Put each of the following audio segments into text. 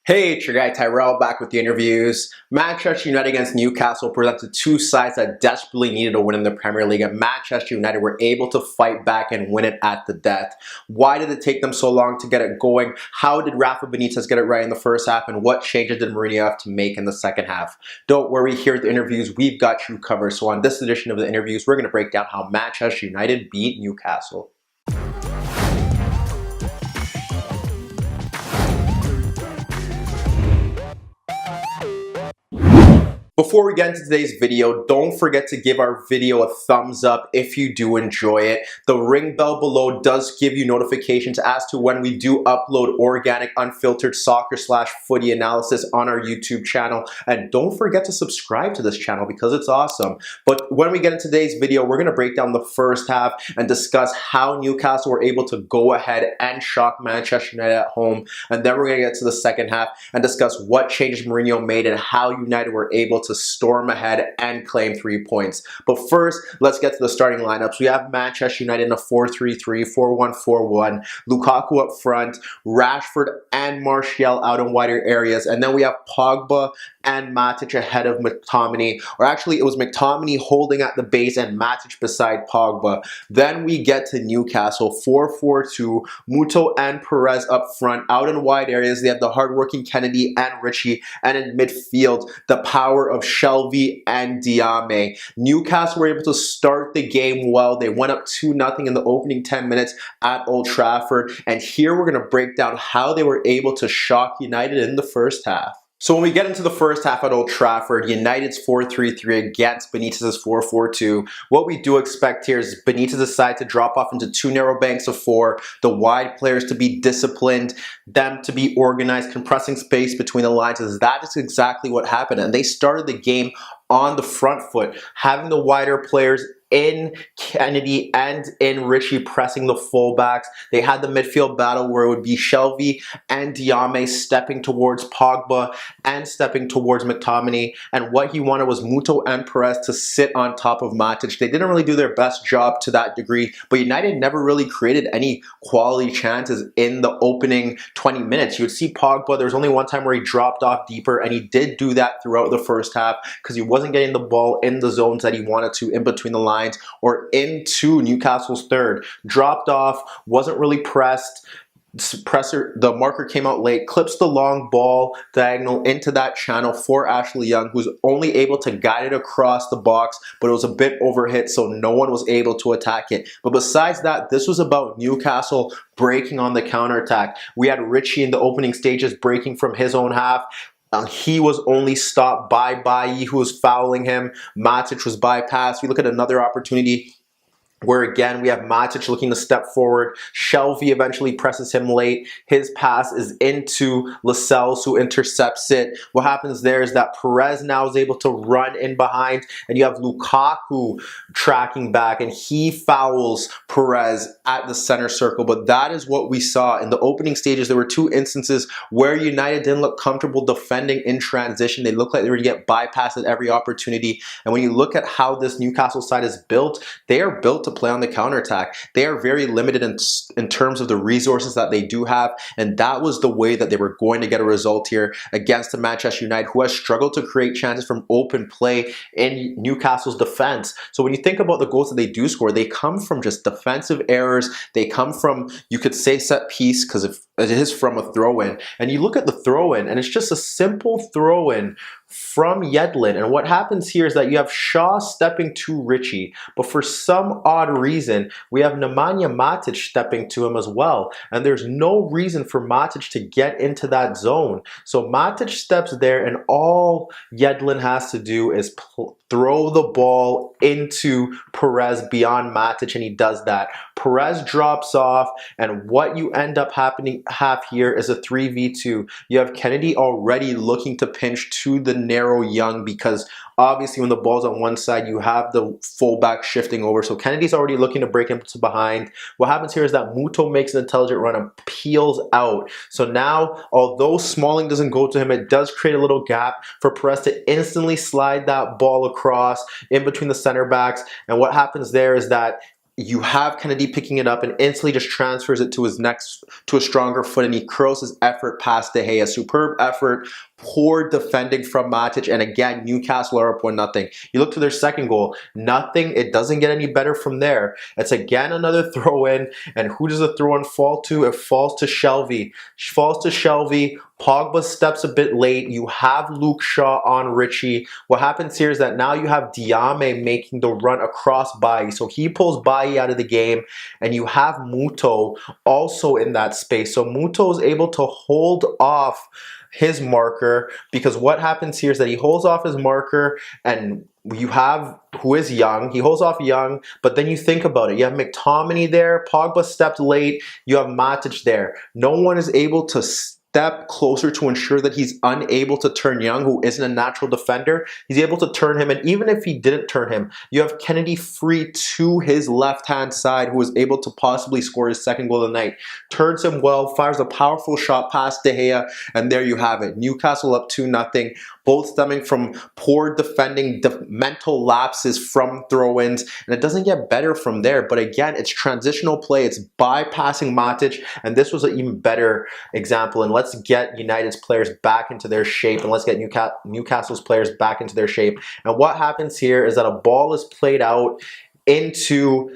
Hey, it's your guy Tyrrell back with the interviews. Manchester United against Newcastle presented two sides that desperately needed a win in the Premier League, and Manchester United were able to fight back and win it at the death. Why did it take them so long to get it going? How did Rafa Benitez get it right in the first half? And what changes did Mourinho have to make in the second half? Don't worry, here at the interviews, we've got you covered. So on this edition of the interviews, we're going to break down how Manchester United beat Newcastle. Before we get into today's video, don't forget to give our video a thumbs up if you do enjoy it. The ring bell below does give you notifications as to when we do upload organic, unfiltered soccer/footy analysis on our YouTube channel. And don't forget to subscribe to this channel because it's awesome. But when we get into today's video, we're going to break down the first half and discuss how Newcastle were able to go ahead and shock Manchester United at home. And then we're going to get to the second half and discuss what changes Mourinho made and how United were able to storm ahead and claim 3 points. But first, let's get to the starting lineups. We have Manchester United in a 4-3-3, 4-1-4-1, Lukaku up front, Rashford and Martial out in wider areas, and then we have Pogba and Matic ahead of McTominay, or actually it was McTominay holding at the base and Matic beside Pogba. Then we get to Newcastle, 4-4-2, Muto and Perez up front, out in wide areas. They have the hardworking Kennedy and Richie, and in midfield, the power of Shelvey and Diame. Newcastle were able to start the game well. They went up 2-0 in the opening 10 minutes at Old Trafford, and here we're going to break down how they were able to shock United in the first half. So when we get into the first half at Old Trafford, United's 4-3-3 against Benitez's 4-4-2. What we do expect here is Benitez's side to drop off into two narrow banks of four, the wide players to be disciplined, them to be organized, compressing space between the lines. That is exactly what happened. And they started the game on the front foot, having the wider players in Kennedy and in Richie pressing the fullbacks. They had the midfield battle where it would be Shelvey and Diame stepping towards Pogba and stepping towards McTominay. And what he wanted was Muto and Perez to sit on top of Matic. They didn't really do their best job to that degree, but United never really created any quality chances in the opening 20 minutes. You would see Pogba, there was only one time where he dropped off deeper, and he did do that throughout the first half because he wasn't getting the ball in the zones that he wanted to in between the lines or into Newcastle's third. Dropped off, wasn't really pressed. The marker came out late, clips the long ball diagonal into that channel for Ashley Young, who's only able to guide it across the box, but it was a bit overhit, so no one was able to attack it. But besides that, this was about Newcastle breaking on the counterattack. We had Richie in the opening stages breaking from his own half. He was only stopped by Bailly, who was fouling him. Matic was bypassed. We look at another opportunity where again we have Matic looking to step forward. Shelvey eventually presses him late. His pass is into Lascelles, who intercepts it. What happens there is that Perez now is able to run in behind, and you have Lukaku tracking back, and he fouls Perez at the center circle. But that is what we saw in the opening stages. There were two instances where United didn't look comfortable defending in transition. They looked like they were going to get bypassed at every opportunity. And when you look at how this Newcastle side is built, they are built to play on the counterattack. They are very limited in terms of the resources that they do have, and that was the way that they were going to get a result here against the Manchester United, who has struggled to create chances from open play in Newcastle's defense. So when you think about the goals that they do score, they come from just defensive errors. They come from, you could say, set piece, because it is from a throw-in. And you look at the throw-in, and it's just a simple throw-in from Yedlin. And what happens here is that you have Shaw stepping to Richie, but for some odd reason, we have Nemanja Matic stepping to him as well. And there's no reason for Matic to get into that zone. So Matic steps there, and all Yedlin has to do is throw the ball into Perez beyond Matic, and he does that. Perez drops off, and what you end up have here is a 3v2. You have Kennedy already looking to pinch to the narrow Young, because obviously when the ball's on one side, you have the fullback shifting over. So Kennedy's already looking to break into behind. What happens here is that Muto makes an intelligent run and peels out. So now, although Smalling doesn't go to him, it does create a little gap for Perez to instantly slide that ball across in between the center backs. And what happens there is that you have Kennedy picking it up and instantly just transfers it to to a stronger foot, and he curls his effort past De Gea. Superb effort, poor defending from Matic, and again, Newcastle are up 1-0. You look to their second goal, nothing. It doesn't get any better from there. It's again another throw-in, and who does the throw-in fall to? It falls to Shelvey. Falls to Shelvey. Pogba steps a bit late. You have Luke Shaw on Richie. What happens here is that now you have Diame making the run across Bailly. So he pulls Bailly out of the game, and you have Muto also in that space. So Muto is able to hold off his marker, because what happens here is that he holds off his marker, and you have who is Young. He holds off Young, but then you think about it. You have McTominay there. Pogba stepped late. You have Matic there. No one is able to step closer to ensure that he's unable to turn Young, who isn't a natural defender. He's able to turn him, and even if he didn't turn him, you have Kennedy free to his left-hand side, who is able to possibly score his second goal of the night. Turns him well, fires a powerful shot past De Gea, and there you have it. Newcastle up 2-0, both stemming from poor defending, mental lapses from throw-ins, and it doesn't get better from there. But again, it's transitional play. It's bypassing Matic, and this was an even better example. And let's get United's players back into their shape, and let's get Newcastle's players back into their shape. And what happens here is that a ball is played out into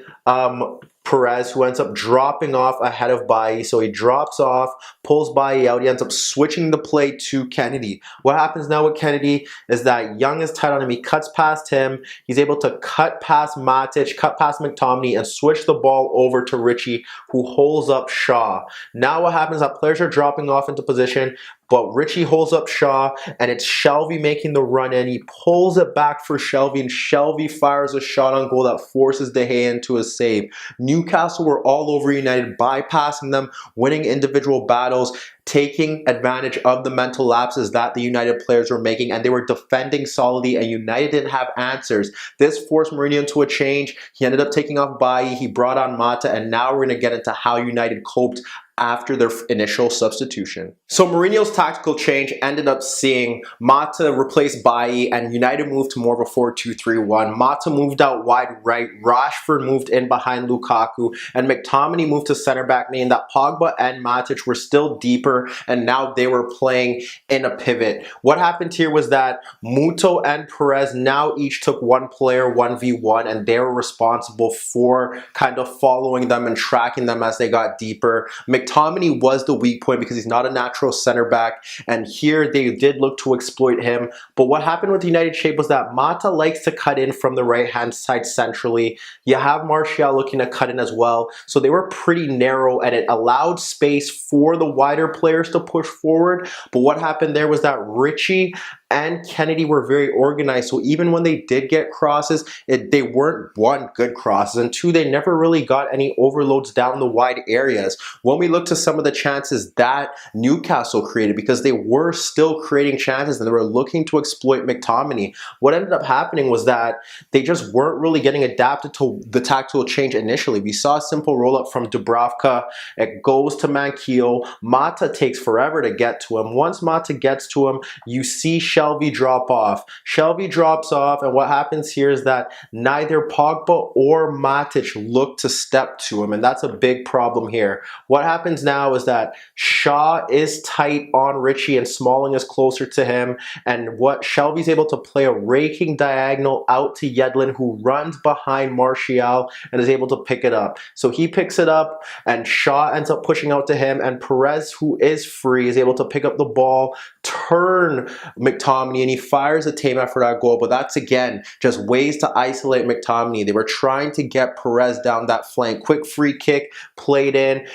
Perez, who ends up dropping off ahead of Bailly. So he drops off, pulls Bailly out. He ends up switching the play to Kennedy. What happens now with Kennedy is that Young is tight on him. He cuts past him. He's able to cut past Matic, cut past McTominay, and switch the ball over to Richie, who holds up Shaw. Now what happens is that players are dropping off into position, but Richie holds up Shaw, and it's Shelvey making the run in. He pulls it back for Shelvey, and Shelvey fires a shot on goal that forces De Gea into a save. Newcastle were all over United, bypassing them, winning individual battles, taking advantage of the mental lapses that the United players were making, and they were defending solidly, and United didn't have answers. This forced Mourinho into a change. He ended up taking off Bailly. He brought on Mata, and now we're going to get into how United coped after their initial substitution. So Mourinho's tactical change ended up seeing Mata replace Bailly, and United moved to more of a 4-2-3-1. Mata moved out wide right, Rashford moved in behind Lukaku, and McTominay moved to center back, meaning that Pogba and Matic were still deeper, and now they were playing in a pivot. What happened here was that Muto and Perez now each took one player 1v1, and they were responsible for kind of following them and tracking them as they got deeper. McTominay was the weak point because he's not a natural center back, and here they did look to exploit him. But what happened with the United shape was that Mata likes to cut in from the right-hand side centrally. You have Martial looking to cut in as well. So they were pretty narrow, and it allowed space for the wider players to push forward. But what happened there was that Richie and Kennedy were very organized. So even when they did get crosses, they weren't, one, good crosses, and two, they never really got any overloads down the wide areas. When we look to some of the chances that Newcastle created, because they were still creating chances and they were looking to exploit McTominay, what ended up happening was that they just weren't really getting adapted to the tactical change initially. We saw a simple roll-up from Dubravka. It goes to Manquillo. Mata takes forever to get to him. Once Mata gets to him, you see Shelvey drop off. Shelvey drops off, and what happens here is that neither Pogba or Matic look to step to him, and that's a big problem here. What happens now is that Shaw is tight on Richie and Smalling is closer to him, and what Shelvey's able to play a raking diagonal out to Yedlin, who runs behind Martial and is able to pick it up. So he picks it up, and Shaw ends up pushing out to him, and Perez, who is free, is able to pick up the ball, turn McTominay, and he fires a tame effort at goal. But that's, again, just ways to isolate McTominay. They were trying to get Perez down that flank. Quick free kick played in.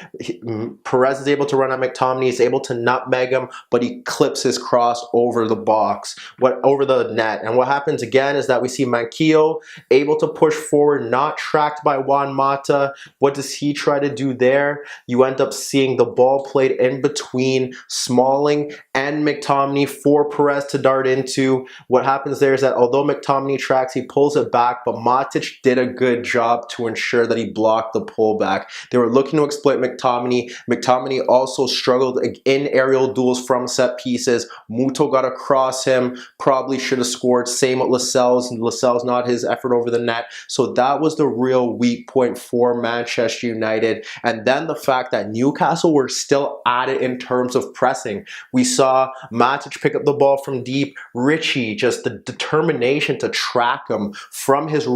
Perez is able to run at McTominay. He's able to nutmeg him, but he clips his cross over the box, over the net. And what happens again is that we see Manquillo able to push forward, not tracked by Juan Mata. What does he try to do there? You end up seeing the ball played in between Smalling and McTominay. McTominay for Perez to dart into. What happens there is that although McTominay tracks, he pulls it back, but Matic did a good job to ensure that he blocked the pullback. They were looking to exploit McTominay. McTominay also struggled in aerial duels from set pieces. Muto got across him, probably should have scored. Same with Lascelles. Lascelles not his effort over the net. So that was the real weak point for Manchester United. And then the fact that Newcastle were still at it in terms of pressing. We saw Matic pick up the ball from deep. Richie, just the determination to track him from his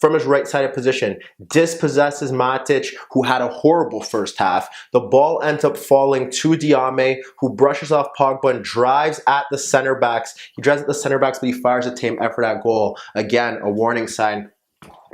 right-sided position, dispossesses Matic, who had a horrible first half. The ball ends up falling to Diame, who brushes off Pogba and drives at the center backs. He drives at the center backs, but he fires a tame effort at goal. Again, a warning sign.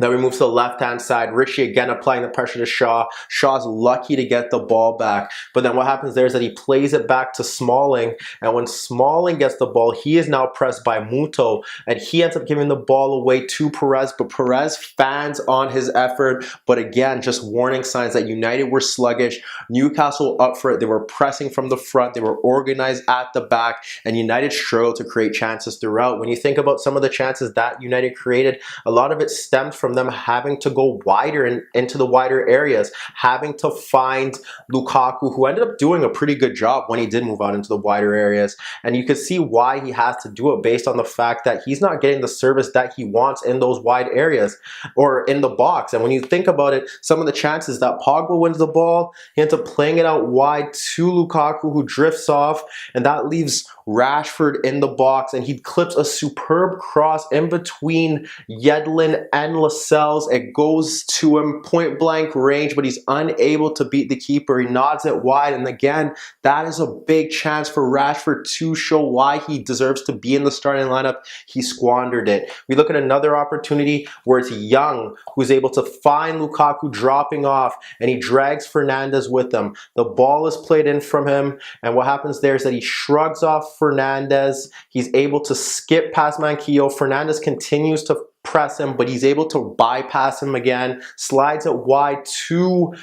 Then we move to the left-hand side. Richie again applying the pressure to Shaw. Shaw's lucky to get the ball back. But then what happens there is that he plays it back to Smalling. And when Smalling gets the ball, he is now pressed by Muto. And he ends up giving the ball away to Perez. But Perez fans on his effort. But again, just warning signs that United were sluggish. Newcastle up for it. They were pressing from the front. They were organized at the back. And United struggled to create chances throughout. When you think about some of the chances that United created, a lot of it stemmed from them having to go wider and into the wider areas, having to find Lukaku, who ended up doing a pretty good job when he did move out into the wider areas. And you can see why he has to do it based on the fact that he's not getting the service that he wants in those wide areas or in the box. And when you think about it, some of the chances that Pogba wins the ball, he ends up playing it out wide to Lukaku, who drifts off, and that leaves Rashford in the box, and he clips a superb cross in between Yedlin and Lascelles. It goes to him point blank range, but he's unable to beat the keeper. He nods it wide, and again, that is a big chance for Rashford to show why he deserves to be in the starting lineup. He squandered it. We look at another opportunity where it's Young who's able to find Lukaku dropping off, and he drags Fernandes with him. The ball is played in from him, and what happens there is that he shrugs off Fernandes. He's able to skip past Manquillo. Fernandes continues to press him, but he's able to bypass him again, slides it wide to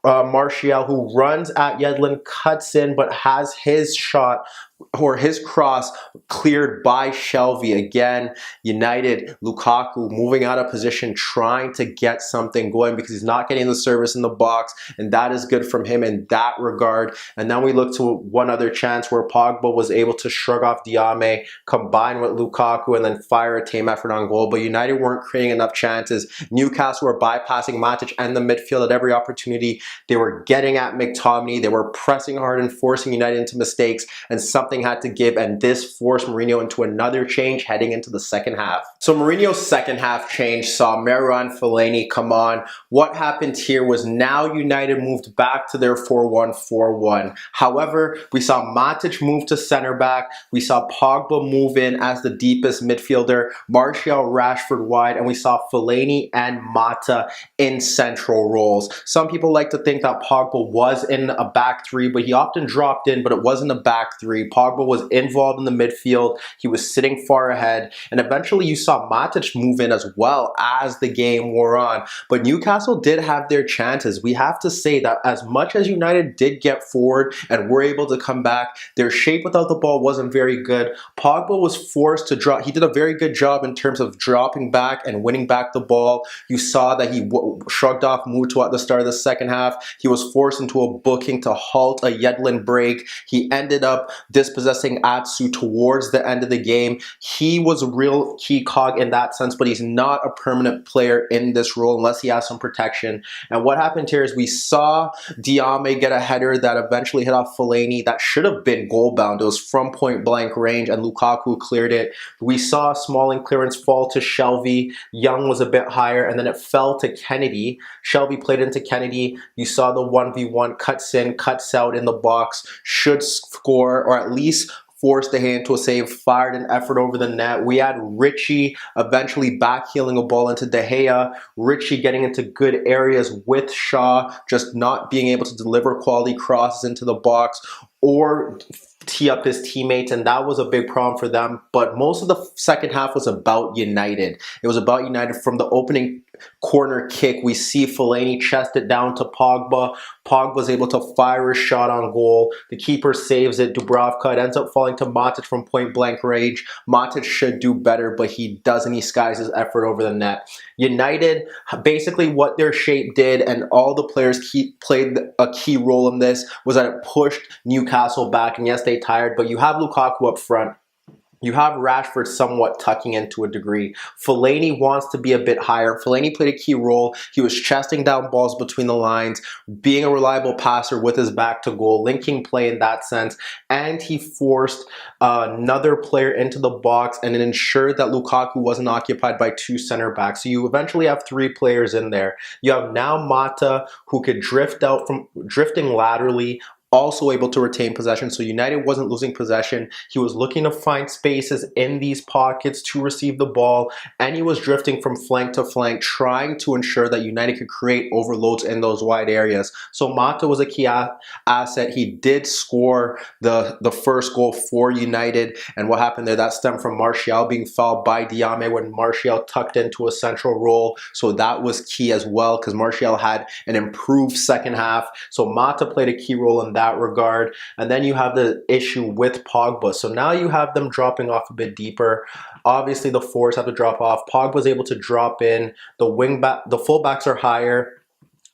Martial, who runs at Yedlin, cuts in, but has his shot or his cross cleared by Shelvey. Again, United, Lukaku moving out of position, trying to get something going because he's not getting the service in the box, and that is good from him in that regard. And then we look to one other chance where Pogba was able to shrug off Diame, combine with Lukaku, and then fire a tame effort on goal. But United weren't creating enough chances. Newcastle were bypassing Matic and the midfield at every opportunity. They were getting at McTominay. They were pressing hard and forcing United into mistakes, and something had to give, and this forced Mourinho into another change heading into the second half. So Mourinho's second half change saw Marouane Fellaini come on. What happened here was now United moved back to their 4-1-4-1. However, we saw Matic move to center back. We saw Pogba move in as the deepest midfielder, Martial, Rashford wide, and we saw Fellaini and Mata in central roles. Some people like to think that Pogba was in a back three, but he often dropped in, but it wasn't a back three. Pogba was involved in the midfield. He was sitting far ahead, and eventually you saw Matic move in as well as the game wore on. But Newcastle did have their chances. We have to say that as much as United did get forward and were able to come back, their shape without the ball wasn't very good. Pogba was forced to drop. He did a very good job in terms of dropping back and winning back the ball. You saw that he shrugged off Muto at the start of the second half. He was forced into a booking to halt a Yedlin break. He ended up dispossessing Atsu towards the end of the game. He was a real key cog in that sense, but he's not a permanent player in this role unless he has some protection. And what happened here is we saw Diame get a header that eventually hit off Fellaini that should have been goal bound. It was from point blank range, and Lukaku cleared it. We saw Smalling clearance fall to Shelvey. Young was a bit higher, and then it fell to Kennedy. Shelvey played into Kennedy. You saw the 1v1, cuts in, cuts out in the box, should score or at least forced the hand to a save, fired an effort over the net. We had Richie eventually backheeling a ball into De Gea. Richie getting into good areas with Shaw, just not being able to deliver quality crosses into the box or tee up his teammates, and that was a big problem for them. But most of the second half was about United. It was about United from the opening corner kick. We see Fellaini chest it down to Pogba. Pogba was able to fire a shot on goal. The keeper saves it. Dubravka. It ends up falling to Matic from point blank range. Matic should do better, but he doesn't. He skies his effort over the net. United, basically what their shape did, and all the players played a key role in this, was that it pushed Newcastle back. And yes, they tired, but you have Lukaku up front. You have Rashford somewhat tucking into a degree. Fellaini wants to be a bit higher. Fellaini played a key role. He was chesting down balls between the lines, being a reliable passer with his back to goal, linking play in that sense, and he forced another player into the box, and it ensured that Lukaku wasn't occupied by two center backs. So you eventually have three players in there. You have now Mata, who could drift out from drifting laterally, also able to retain possession. So United wasn't losing possession. He was looking to find spaces in these pockets to receive the ball, and he was drifting from flank to flank, trying to ensure that United could create overloads in those wide areas. So Mata was a key asset. He did score the first goal for United, and what happened there, that stemmed from Martial being fouled by Diame when Martial tucked into a central role. So that was key as well, because Martial had an improved second half. So Mata played a key role in that regard. And then you have the issue with Pogba. So now you have them dropping off a bit deeper. Obviously, the forwards have to drop off. Pogba was able to drop in. The fullbacks are higher.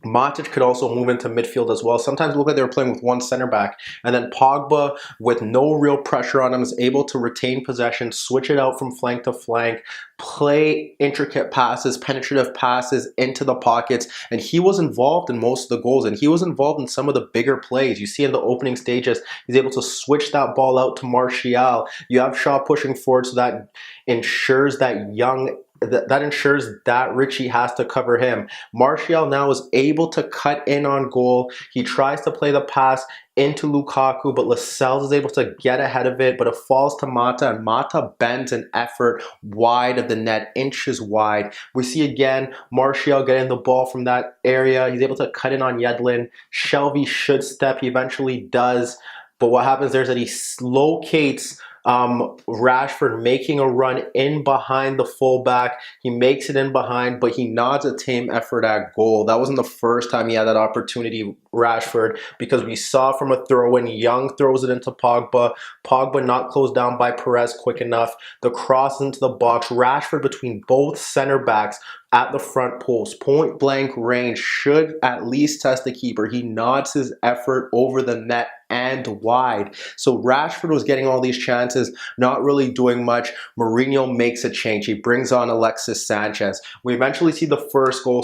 Matic could also move into midfield as well. Sometimes it looked like they were playing with one center back. And then Pogba, with no real pressure on him, is able to retain possession, switch it out from flank to flank, play intricate passes, penetrative passes into the pockets. And he was involved in most of the goals. And he was involved in some of the bigger plays. You see in the opening stages, he's able to switch that ball out to Martial. You have Shaw pushing forward, so that ensures that ensures that Richie has to cover him. Martial now is able to cut in on goal. He tries to play the pass into Lukaku, but Lascelles is able to get ahead of it, but it falls to Mata, and Mata bends an effort wide of the net, inches wide. We see again Martial getting the ball from that area. He's able to cut in on Yedlin. Shelvey should step. He eventually does, but what happens there is that he locates Rashford making a run in behind the fullback. He makes it in behind, but he nods a tame effort at goal. That wasn't the first time he had that opportunity, Rashford, because we saw from a throw-in, Young throws it into Pogba. Pogba not closed down by Perez quick enough. The cross into the box. Rashford between both center backs at the front post, point blank range, should at least test the keeper. He nods his effort over the net and wide. So Rashford was getting all these chances, not really doing much. Mourinho makes a change. He brings on Alexis Sanchez. We eventually see the first goal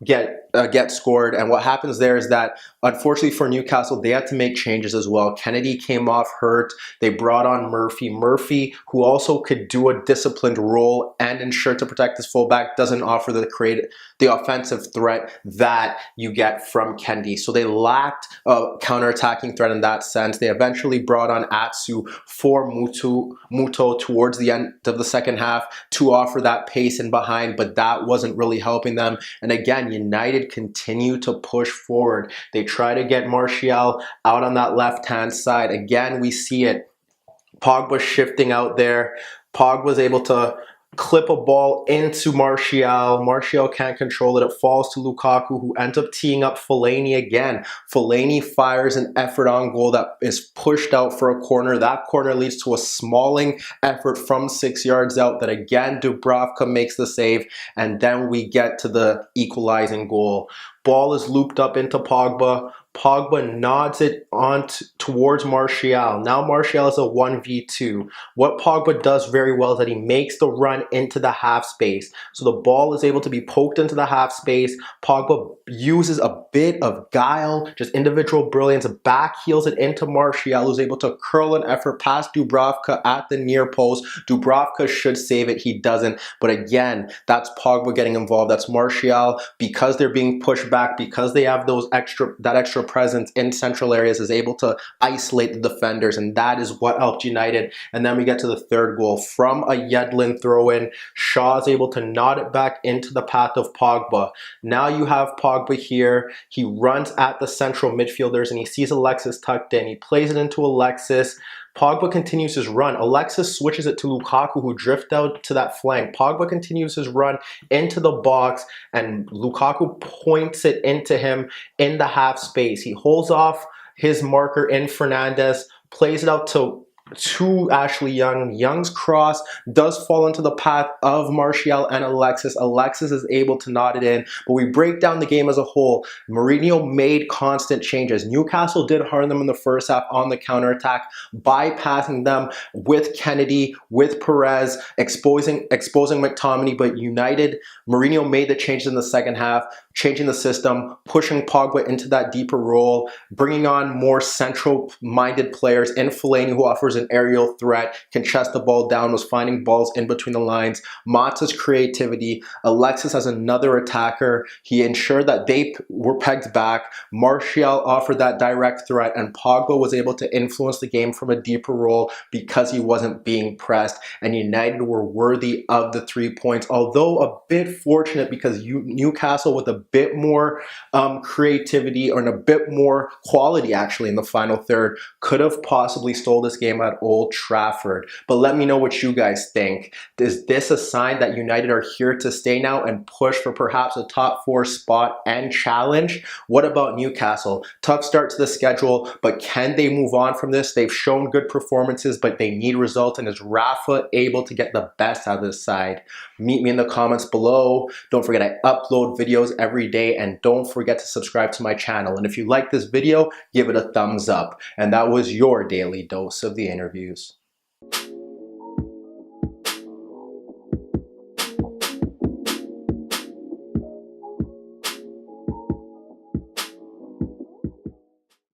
get scored, and what happens there is that, unfortunately for Newcastle, they had to make changes as well. Kennedy came off hurt. They brought on Murphy, who also could do a disciplined role and ensure to protect his fullback, doesn't offer the offensive threat that you get from Kennedy. So they lacked a counter-attacking threat in that sense. They eventually brought on Atsu for Muto towards the end of the second half to offer that pace in behind, but that wasn't really helping them. And again, United continue to push forward. They try to get Martial out on that left-hand side. Again, we see it. Pogba shifting out there. Pogba was able to clip a ball into Martial. Martial can't control it. It falls to Lukaku, who ends up teeing up Fellaini again. Fellaini fires an effort on goal that is pushed out for a corner. That corner leads to a Smalling effort from 6 yards out that again Dubravka makes the save, and then we get to the equalizing goal. Ball is looped up into Pogba. Pogba nods it on towards Martial. Now Martial is a 1v2. What Pogba does very well is that he makes the run into the half space. So the ball is able to be poked into the half space. Pogba uses a bit of guile, just individual brilliance, back heels it into Martial, who's able to curl an effort past Dubravka at the near post. Dubravka should save it. He doesn't. But again, that's Pogba getting involved. That's Martial, because they're being pushed back, because they have that extra presence in central areas, is able to isolate the defenders, and that is what helped United. And then we get to the third goal from a Yedlin throw-in. Shaw is able to nod it back into the path of Pogba. Now you have Pogba here. He runs at the central midfielders and he sees Alexis tucked in. He plays it into Alexis. Pogba continues his run. Alexis switches it to Lukaku, who drift out to that flank. Pogba continues his run into the box, and Lukaku points it into him in the half space. He holds off his marker in Fernandes, plays it out to Ashley Young. Young's cross does fall into the path of Martial and Alexis. Alexis is able to knot it in, but we break down the game as a whole. Mourinho made constant changes. Newcastle did harm them in the first half on the counterattack, bypassing them with Kennedy, with Perez, exposing McTominay, but United, Mourinho made the changes in the second half, changing the system, pushing Pogba into that deeper role, bringing on more central-minded players in Fellaini, who offers an aerial threat, can chest the ball down, was finding balls in between the lines. Mata's creativity. Alexis as another attacker. He ensured that they were pegged back. Martial offered that direct threat, and Pogba was able to influence the game from a deeper role because he wasn't being pressed, and United were worthy of the 3 points, although a bit fortunate because Newcastle, with a bit more creativity and a bit more quality actually in the final third, could have possibly stole this game at Old Trafford. But let me know what you guys think. Is this a sign that United are here to stay now and push for perhaps a top 4 spot and challenge? What about Newcastle? Tough start to the schedule, but can they move on from this? They've shown good performances, but they need results, and is Rafa able to get the best out of this side? Meet me in the comments below. Don't forget I upload videos every day, and don't forget to subscribe to my channel. And if you like this video, give it a thumbs up. And that was your daily dose of the interviews.